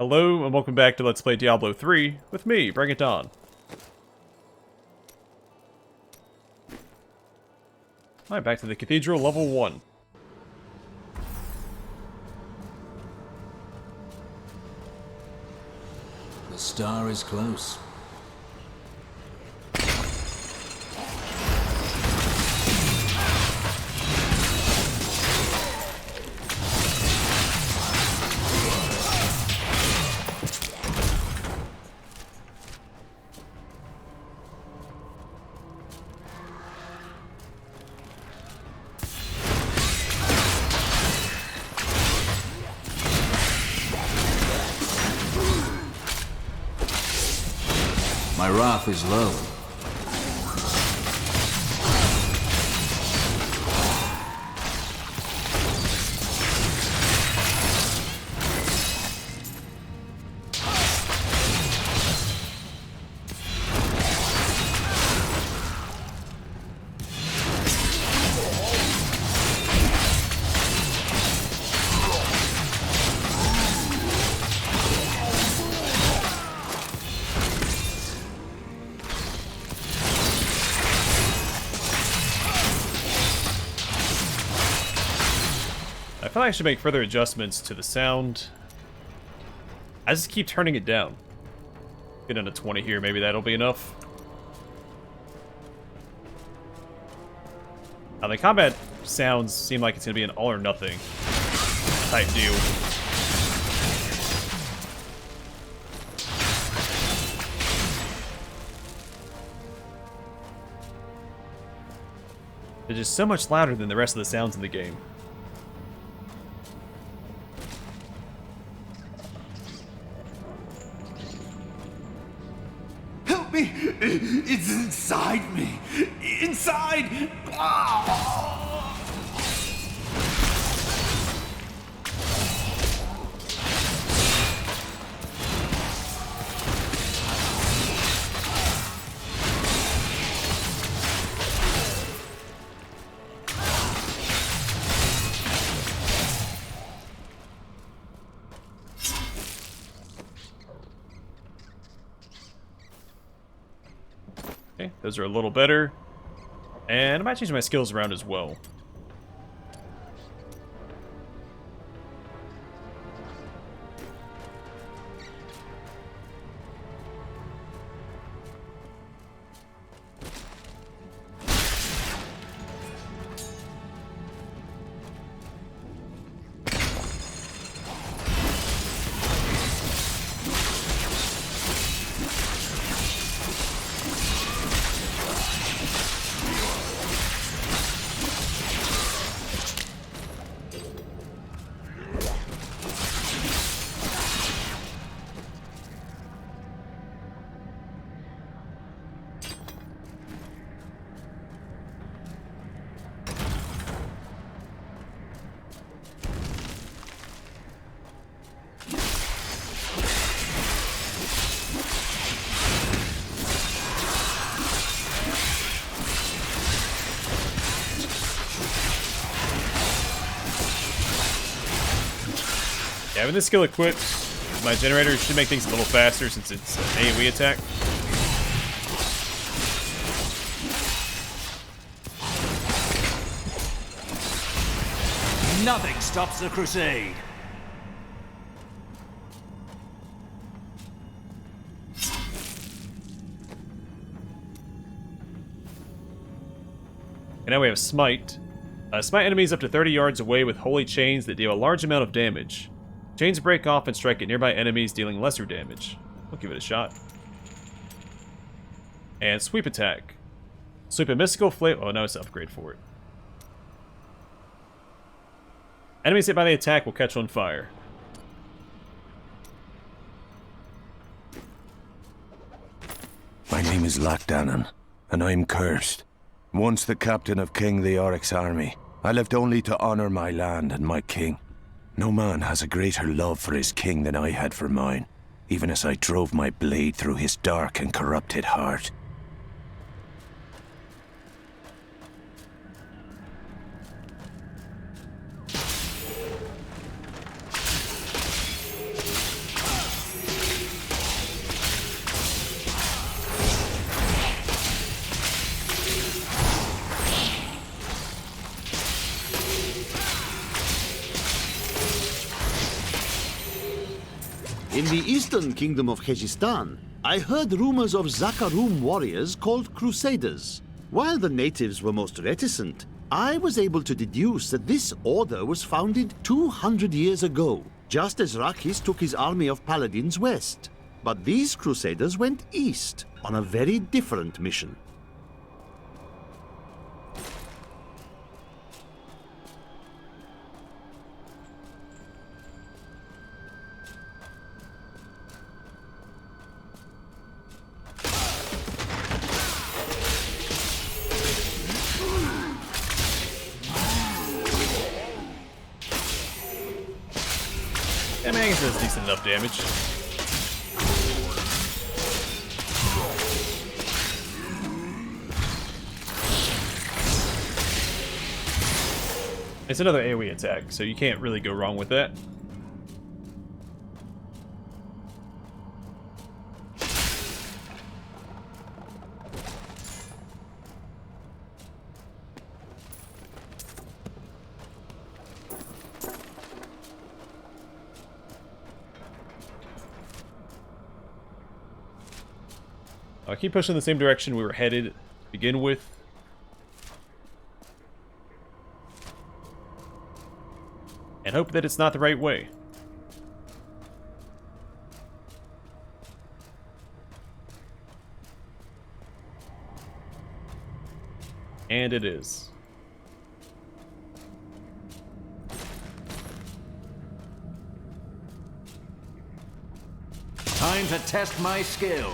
Hello and welcome back to Let's Play Diablo 3 with me, BringItDon. Alright, back to the cathedral, level 1. The star is close. My wrath is low. I feel like I should make further adjustments to the sound. I just keep turning it down. Get into 20 here, maybe that'll be enough. Now the combat sounds seem like it's going to be an all or nothing type deal. They're just so much louder than the rest of the sounds in the game. Help me! It's inside me! Inside! Ah! Okay, those are a little better. And I might change my skills around as well. Having this skill equipped, my generator should make things a little faster since it's an AoE attack. Nothing stops the crusade. And now we have Smite. Smite enemies up to 30 yards away with holy chains that deal a large amount of damage. Chains break off and strike at nearby enemies, dealing lesser damage. We'll give it a shot. And Sweep Attack. Sweep a mystical flame. Oh, no, it's an upgrade for it. Enemies hit by the attack will catch on fire. My name is Lackdanon, and I'm cursed. Once the captain of King Leoric's army, I lived only to honor my land and my king. No man has a greater love for his king than I had for mine, even as I drove my blade through his dark and corrupted heart. In the eastern kingdom of Khejistan, I heard rumors of Zakarum warriors called Crusaders. While the natives were most reticent, I was able to deduce that this order was founded 200 years ago, just as Rakis took his army of paladins west. But these Crusaders went east on a very different mission. Yeah, Magus does decent enough damage. It's another AoE attack, so you can't really go wrong with that. I'll keep pushing the same direction we were headed to begin with. And hope that it's not the right way. And it is. Time to test my skill.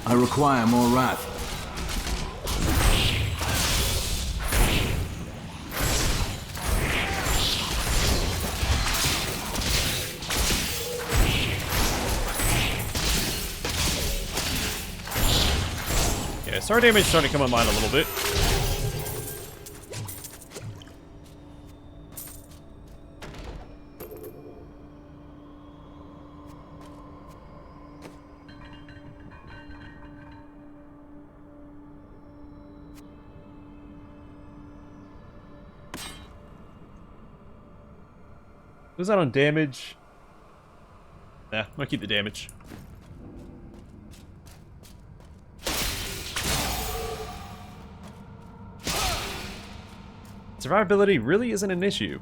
I require more wrath. Yeah, star damage is starting to come online a little bit. Goes out on damage. Nah, I'm gonna keep the damage. Survivability really isn't an issue.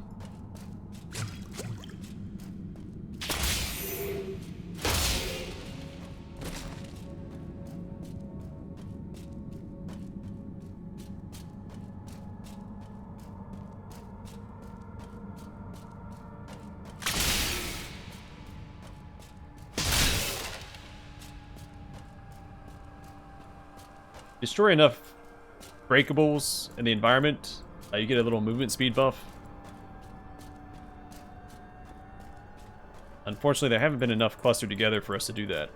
Destroy enough breakables in the environment, you get a little movement speed buff. Unfortunately, there haven't been enough clustered together for us to do that.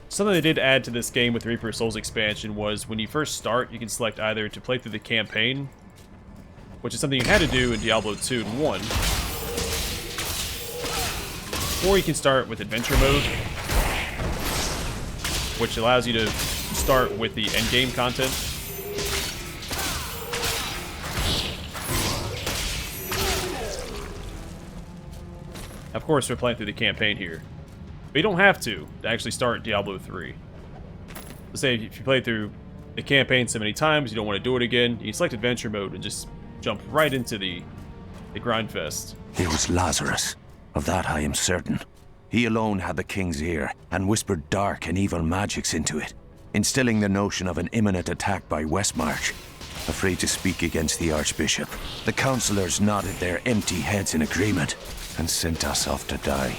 Something they did add to this game with Reaper of Souls expansion was when you first start, you can select either to play through the campaign, which is something you had to do in Diablo 2 and 1. Or you can start with adventure mode, which allows you to start with the endgame content. Of course, we're playing through the campaign here. But you don't have to actually start Diablo 3. Let's say if you play through the campaign so many times, you don't want to do it again, you can select adventure mode and just jump right into the grind fest. It was Lazarus. Of that I am certain. He alone had the king's ear, and whispered dark and evil magics into it, instilling the notion of an imminent attack by Westmarch. Afraid to speak against the Archbishop, the councillors nodded their empty heads in agreement, and sent us off to die.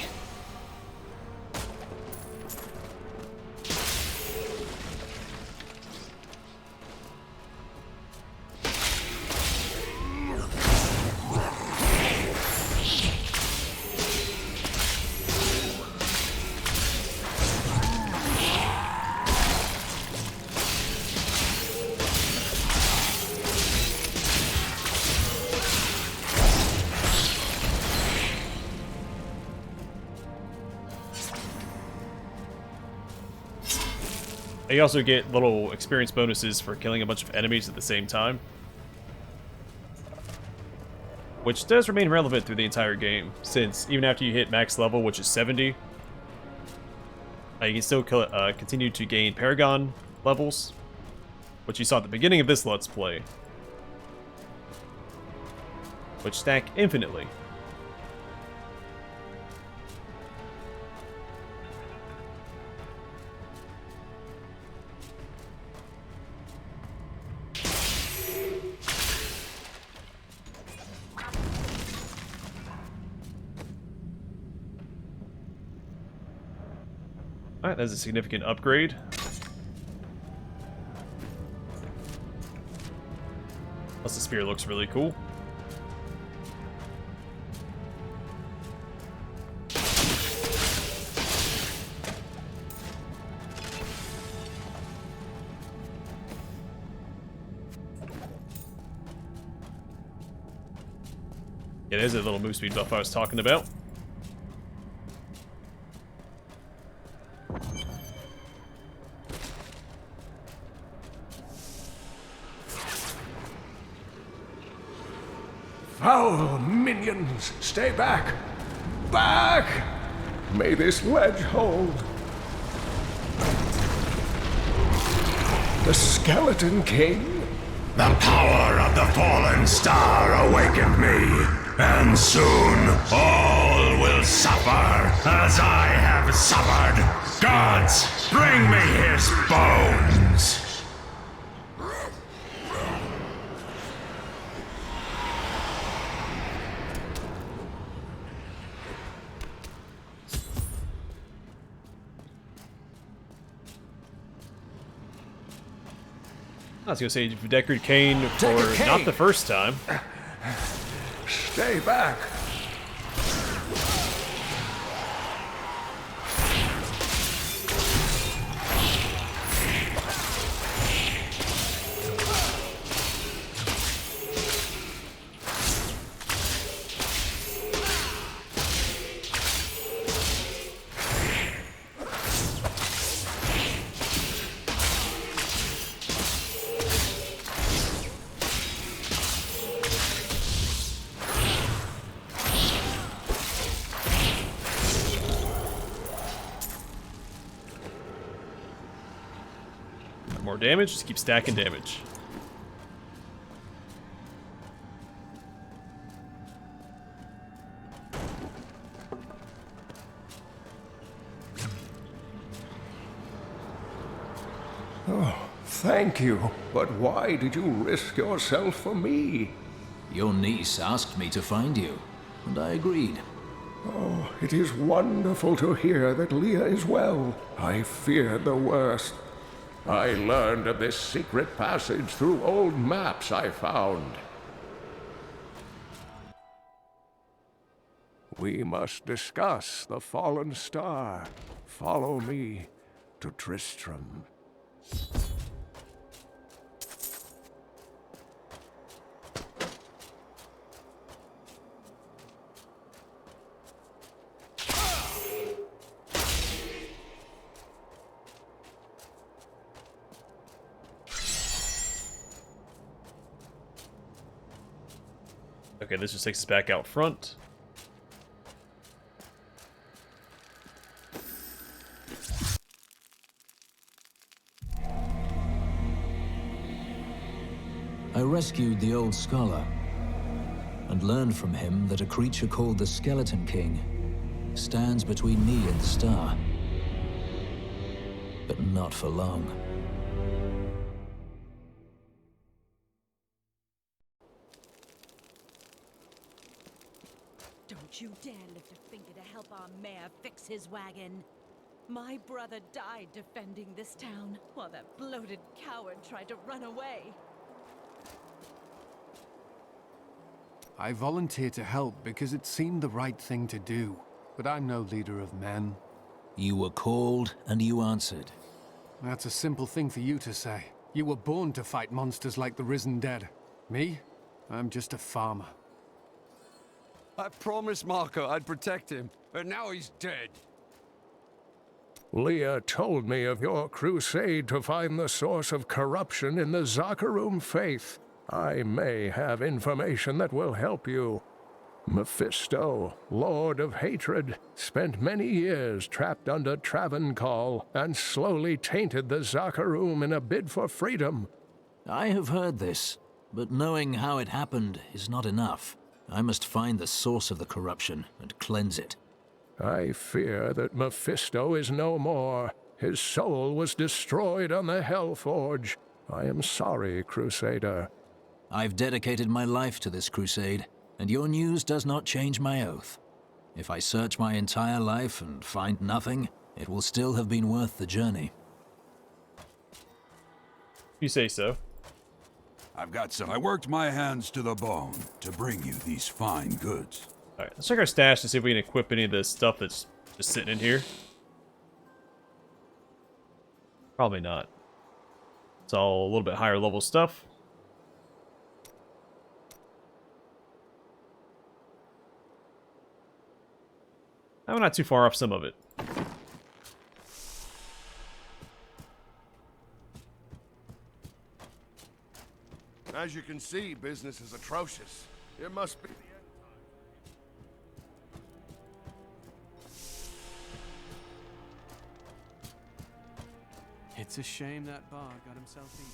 And you also get little experience bonuses for killing a bunch of enemies at the same time, which does remain relevant through the entire game, since even after you hit max level, which is 70, you can still continue to gain Paragon levels, which you saw at the beginning of this Let's Play, which stack infinitely. Alright, that's a significant upgrade. Plus the spear looks really cool. Yeah, there's a little move speed buff I was talking about. Foul minions, stay back! Back! May this ledge hold. The Skeleton King? The power of the fallen star awakened me, and soon all will suffer as I have suffered. Gods, bring me his bones! I was gonna say Deckard Cain for not the first time. Stay back! More damage, just keep stacking damage. Oh, thank you. But why did you risk yourself for me? Your niece asked me to find you, and I agreed. Oh, it is wonderful to hear that Leah is well. I feared the worst. I learned of this secret passage through old maps I found. We must discuss the fallen star. Follow me to Tristram. Okay, this just takes us back out front. I rescued the old scholar, and learned from him that a creature called the Skeleton King stands between me and the star. But not for long. Don't you dare lift a finger to help our mayor fix his wagon. My brother died defending this town, while that bloated coward tried to run away. I volunteered to help because it seemed the right thing to do, but I'm no leader of men. You were called, and you answered. That's a simple thing for you to say. You were born to fight monsters like the risen dead. Me? I'm just a farmer. I promised Marco I'd protect him, but now he's dead. Leah told me of your crusade to find the source of corruption in the Zakharum faith. I may have information that will help you. Mephisto, Lord of Hatred, spent many years trapped under Travancore and slowly tainted the Zakharum in a bid for freedom. I have heard this, but knowing how it happened is not enough. I must find the source of the corruption and cleanse it. I fear that Mephisto is no more. His soul was destroyed on the Hellforge. I am sorry, Crusader. I've dedicated my life to this crusade, and your news does not change my oath. If I search my entire life and find nothing, it will still have been worth the journey. You say so. I've got some. I worked my hands to the bone to bring you these fine goods. Alright, let's check our stash to see if we can equip any of the stuff that's just sitting in here. Probably not. It's all a little bit higher level stuff. I'm not too far off some of it. As you can see, business is atrocious. It must be the end. It's a shame that bard got himself eaten.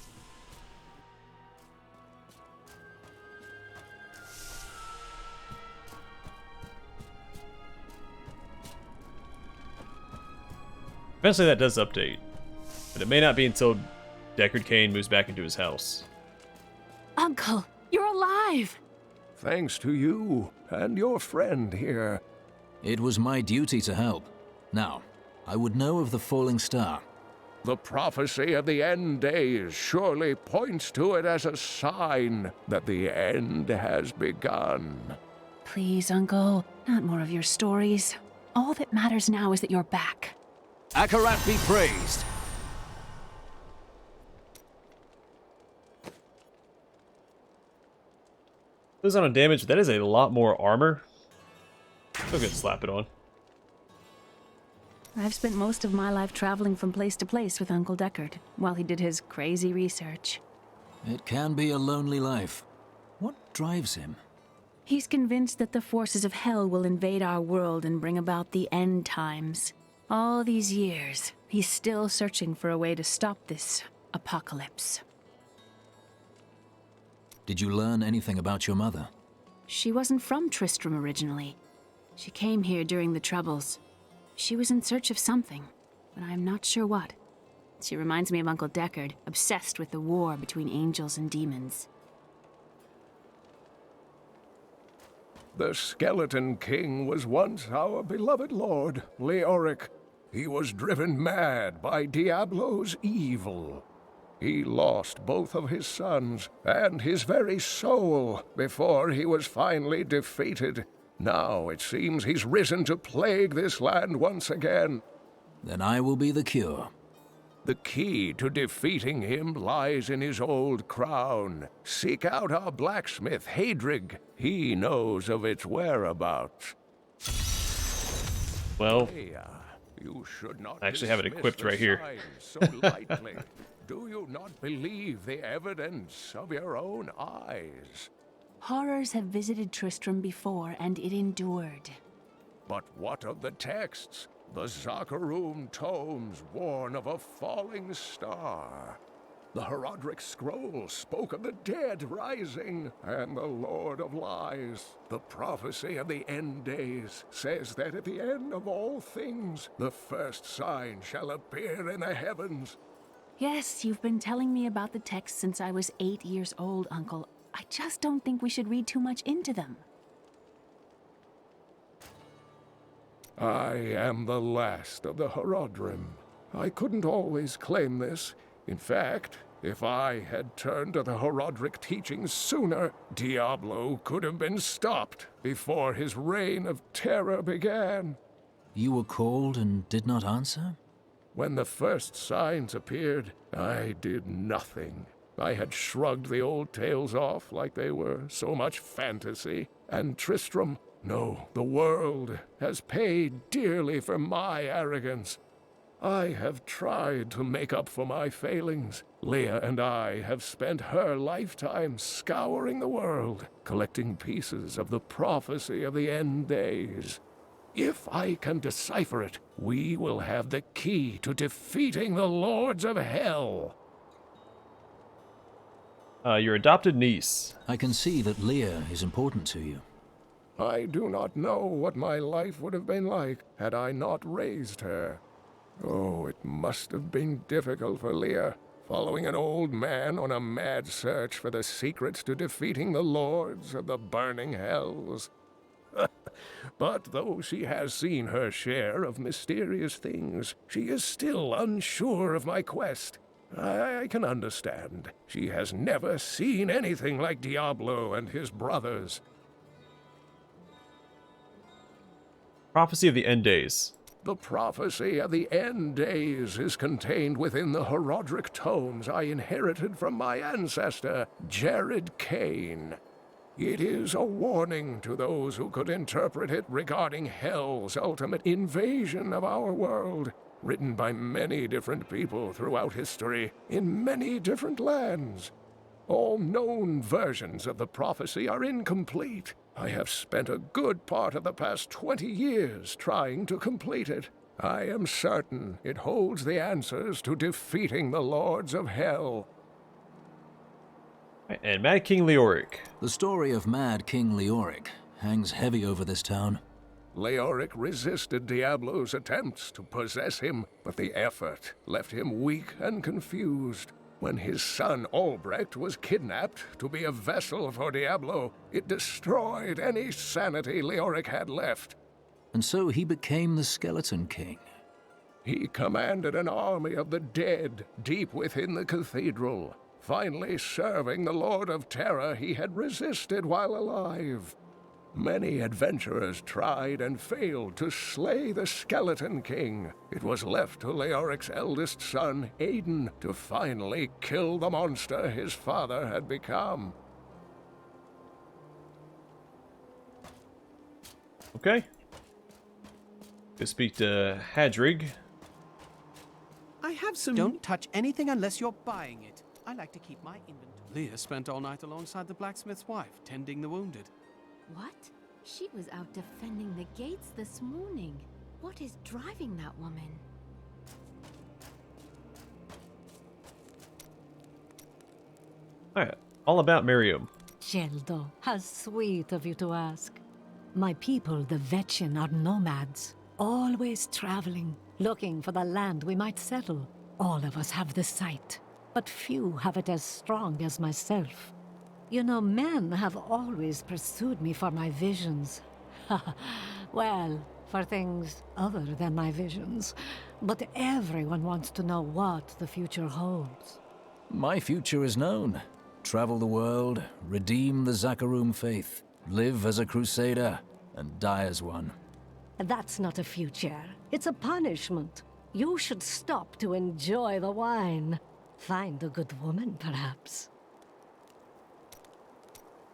Eventually that does update, but it may not be until Deckard Cain moves back into his house. Uncle, you're alive! Thanks to you and your friend here. It was my duty to help. Now, I would know of the falling star. The prophecy of the end days surely points to it as a sign that the end has begun. Please, Uncle, not more of your stories. All that matters now is that you're back. Akarat be praised! Lose on damage, but that is a lot more armor. Still good to slap it on. I've spent most of my life traveling from place to place with Uncle Deckard, while he did his crazy research. It can be a lonely life. What drives him? He's convinced that the forces of hell will invade our world and bring about the end times. All these years, he's still searching for a way to stop this apocalypse. Did you learn anything about your mother? She wasn't from Tristram originally. She came here during the Troubles. She was in search of something, but I'm not sure what. She reminds me of Uncle Deckard, obsessed with the war between angels and demons. The Skeleton King was once our beloved lord, Leoric. He was driven mad by Diablo's evil. He lost both of his sons and his very soul before he was finally defeated. Now it seems he's risen to plague this land once again. Then I will be the cure. The key to defeating him lies in his old crown. Seek out our blacksmith, Hadrig. He knows of its whereabouts. Well, you should not I actually have it equipped right here. So lightly. Do you not believe the evidence of your own eyes? Horrors have visited Tristram before, and it endured. But what of the texts? The Zakharum tomes warn of a falling star. The Herodric scroll spoke of the dead rising, and the Lord of Lies. The prophecy of the end days says that at the end of all things, the first sign shall appear in the heavens. Yes, you've been telling me about the texts since I was 8 years old, Uncle. I just don't think we should read too much into them. I am the last of the Herodrim. I couldn't always claim this. In fact, if I had turned to the Herodric teachings sooner, Diablo could have been stopped before his reign of terror began. You were called and did not answer? When the first signs appeared, I did nothing. I had shrugged the old tales off like they were so much fantasy, and Tristram, no, the world, has paid dearly for my arrogance. I have tried to make up for my failings. Leah and I have spent her lifetime scouring the world, collecting pieces of the prophecy of the end days. If I can decipher it, we will have the key to defeating the Lords of Hell. Your adopted niece. I can see that Leah is important to you. I do not know what my life would have been like had I not raised her. Oh, it must have been difficult for Leah, following an old man on a mad search for the secrets to defeating the Lords of the Burning Hells. But though she has seen her share of mysterious things, she is still unsure of my quest. I can understand. She has never seen anything like Diablo and his brothers. Prophecy of the End Days. The prophecy of the end days is contained within the Herodric tomes I inherited from my ancestor, Deckard Cain. It is a warning to those who could interpret it regarding Hell's ultimate invasion of our world, written by many different people throughout history, in many different lands. All known versions of the prophecy are incomplete. I have spent a good part of the past 20 years trying to complete it. I am certain it holds the answers to defeating the Lords of Hell. And Mad King Leoric. The story of Mad King Leoric hangs heavy over this town. Leoric resisted Diablo's attempts to possess him, but the effort left him weak and confused. When his son Albrecht was kidnapped to be a vessel for Diablo, it destroyed any sanity Leoric had left. And so he became the Skeleton King. He commanded an army of the dead deep within the cathedral, finally serving the Lord of Terror he had resisted while alive. Many adventurers tried and failed to slay the Skeleton King. It was left to Leoric's eldest son, Aiden, to finally kill the monster his father had become. Okay. Go speak to Hadrig. I have some... Don't touch anything unless you're buying it. I like to keep my inventory. Leah spent all night alongside the blacksmith's wife, tending the wounded. What? She was out defending the gates this morning. What is driving that woman? Alright, all about Miriam. Geldo, how sweet of you to ask. My people, the Vetchin, are nomads, always traveling, looking for the land we might settle. All of us have the sight, but few have it as strong as myself. You know, men have always pursued me for my visions. Well, for things other than my visions. But everyone wants to know what the future holds. My future is known. Travel the world, redeem the Zakarum faith, live as a crusader, and die as one. That's not a future. It's a punishment. You should stop to enjoy the wine. Find a good woman, perhaps.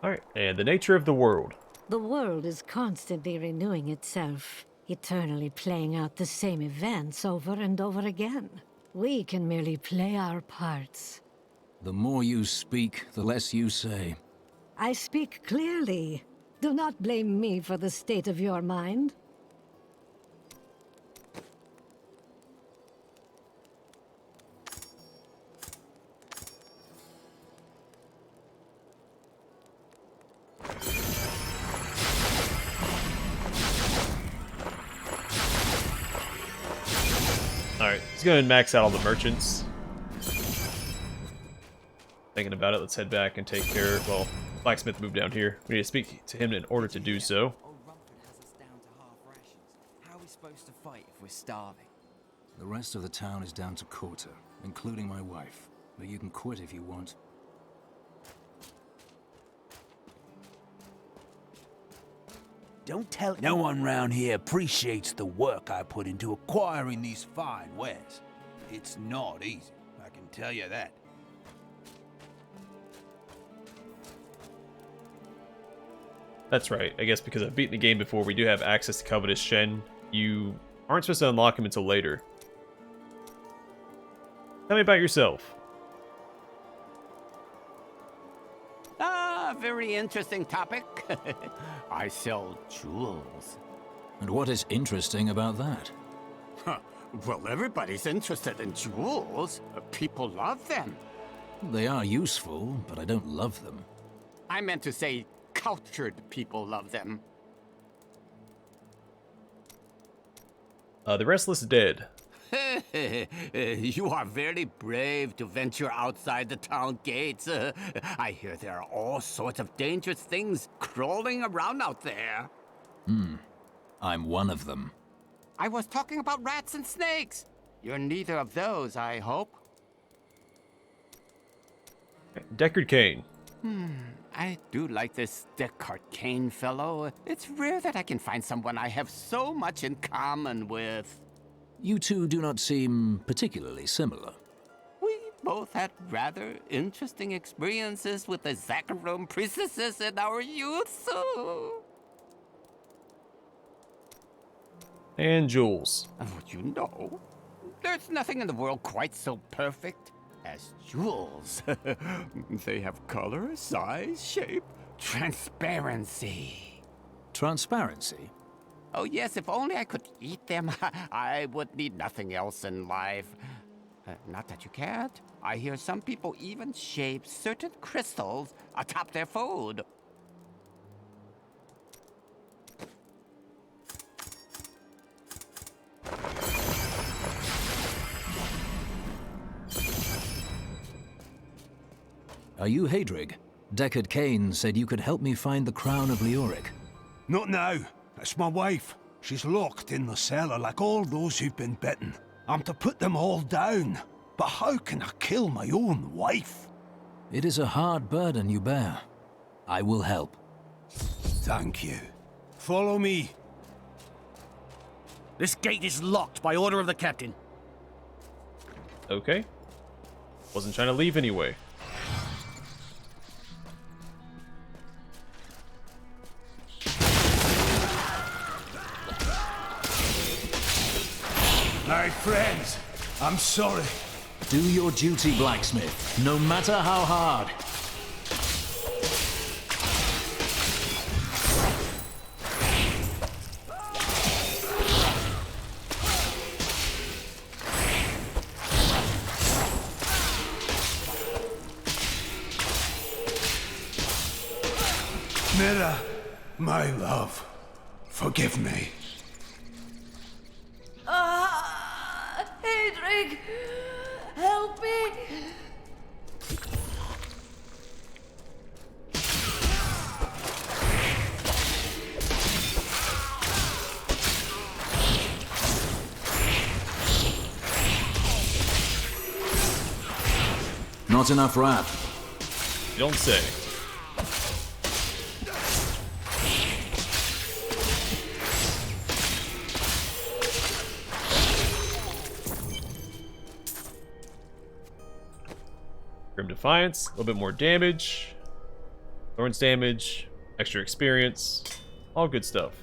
Alright, and the nature of the world. The world is constantly renewing itself, eternally playing out the same events over and over again. We can merely play our parts. The more you speak, the less you say. I speak clearly. Do not blame me for the state of your mind. Alright, let's go ahead and max out all the merchants. Thinking about it, let's head back and take care of, well, blacksmith moved down here. We need to speak to him in order to do so. How are we supposed to fight if we're starving? The rest of the town is down to quarter, including my wife. But you can quit if you want. Don't tell... No one round here appreciates the work I put into acquiring these fine wares. It's not easy, I can tell you that. That's right. I guess because I've beaten the game before, we do have access to Covetous Shen. You aren't supposed to unlock him until later. Tell me about yourself. Ah, very interesting topic. I sell jewels. And what is interesting about that? Huh. Well, everybody's interested in jewels. People love them. They are useful, but I don't love them. I meant to say cultured people love them. The Restless Dead. You are very brave to venture outside the town gates. I hear there are all sorts of dangerous things crawling around out there. I'm one of them. I was talking about rats and snakes. You're neither of those, I hope. Deckard Cain. I do like this Deckard Cain fellow. It's rare that I can find someone I have so much in common with. You two do not seem particularly similar. We both had rather interesting experiences with the Zakharum priestesses in our youth, so... And Jules. Would you know, there's nothing in the world quite so perfect as jewels. They have color, size, shape, transparency. Transparency? Oh yes, if only I could eat them, I would need nothing else in life. Not that you can't. I hear some people even shape certain crystals atop their food. Are you Hadrig? Deckard Cain said you could help me find the crown of Leoric. Not now. It's my wife. She's locked in the cellar like all those who've been bitten. I'm to put them all down. But how can I kill my own wife? It is a hard burden you bear. I will help. Thank you. Follow me. This gate is locked by order of the captain. Okay. Wasn't trying to leave anyway. My friends, I'm sorry. Do your duty, blacksmith, no matter how hard. Mira, my love, forgive me. Hadrig, help me! Not enough wrath. You don't say. Grim Defiance, a little bit more damage. Thorns damage, extra experience, all good stuff.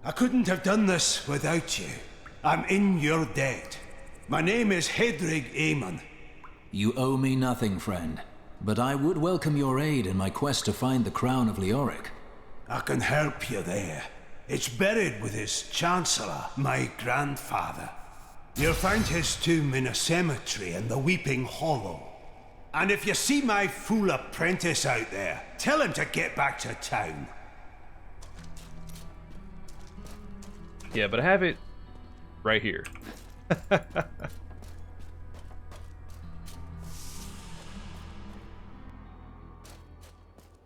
I couldn't have done this without you. I'm in your debt. My name is Hadrig Aemon. You owe me nothing, friend. But I would welcome your aid in my quest to find the crown of Leoric. I can help you there. It's buried with his chancellor, my grandfather. You'll find his tomb in a cemetery in the Weeping Hollow. And if you see my fool apprentice out there, tell him to get back to town. Yeah, but I have it right here.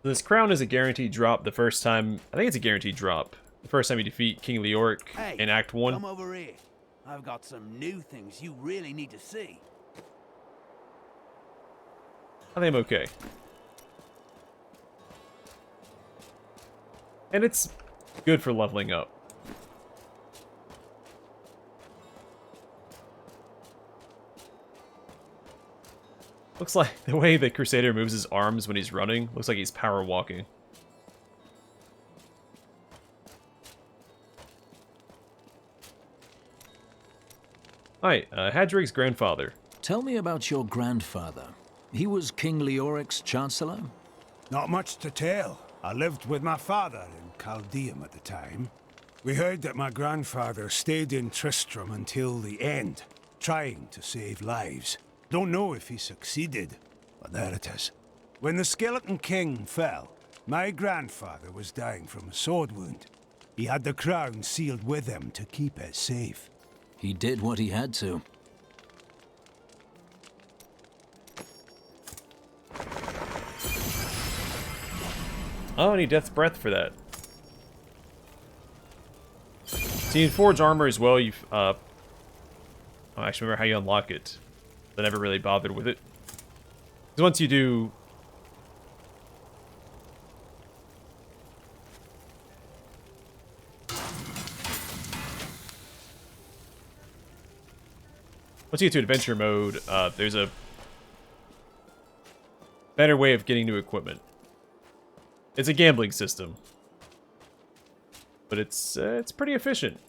This crown is a guaranteed drop the first time. I think it's a guaranteed drop. The first time you defeat King Leoric in Act 1. Come over here. I've got some new things you really need to see. I think I'm okay. And it's good for leveling up. Looks like the way the Crusader moves his arms when he's running, looks like he's power walking. Hi, Hadrig's grandfather. Tell me about your grandfather. He was King Leoric's chancellor? Not much to tell. I lived with my father in Chaldeum at the time. We heard that my grandfather stayed in Tristram until the end, trying to save lives. Don't know if he succeeded, but there it is. When the Skeleton King fell, my grandfather was dying from a sword wound. He had the crown sealed with him to keep it safe. He did what he had to. Oh, I need Death's Breath for that. So you can forge armor as well. You've, I actually remember how you unlock it. I never really bothered with it. Because once you do... Once you get to adventure mode, there's a better way of getting new equipment. It's a gambling system, but it's pretty efficient.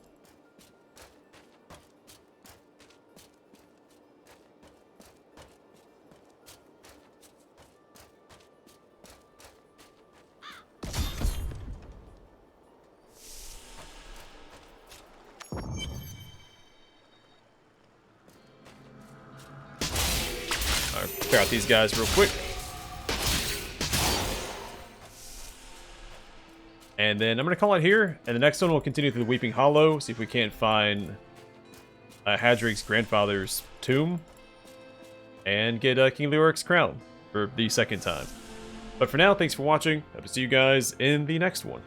All right, clear out these guys real quick. And then I'm going to call it here, and the next one we'll continue through the Weeping Hollow, see if we can't find Hadrig's grandfather's tomb, and get King Leoric's crown for the second time. But for now, thanks for watching. Hope to see you guys in the next one.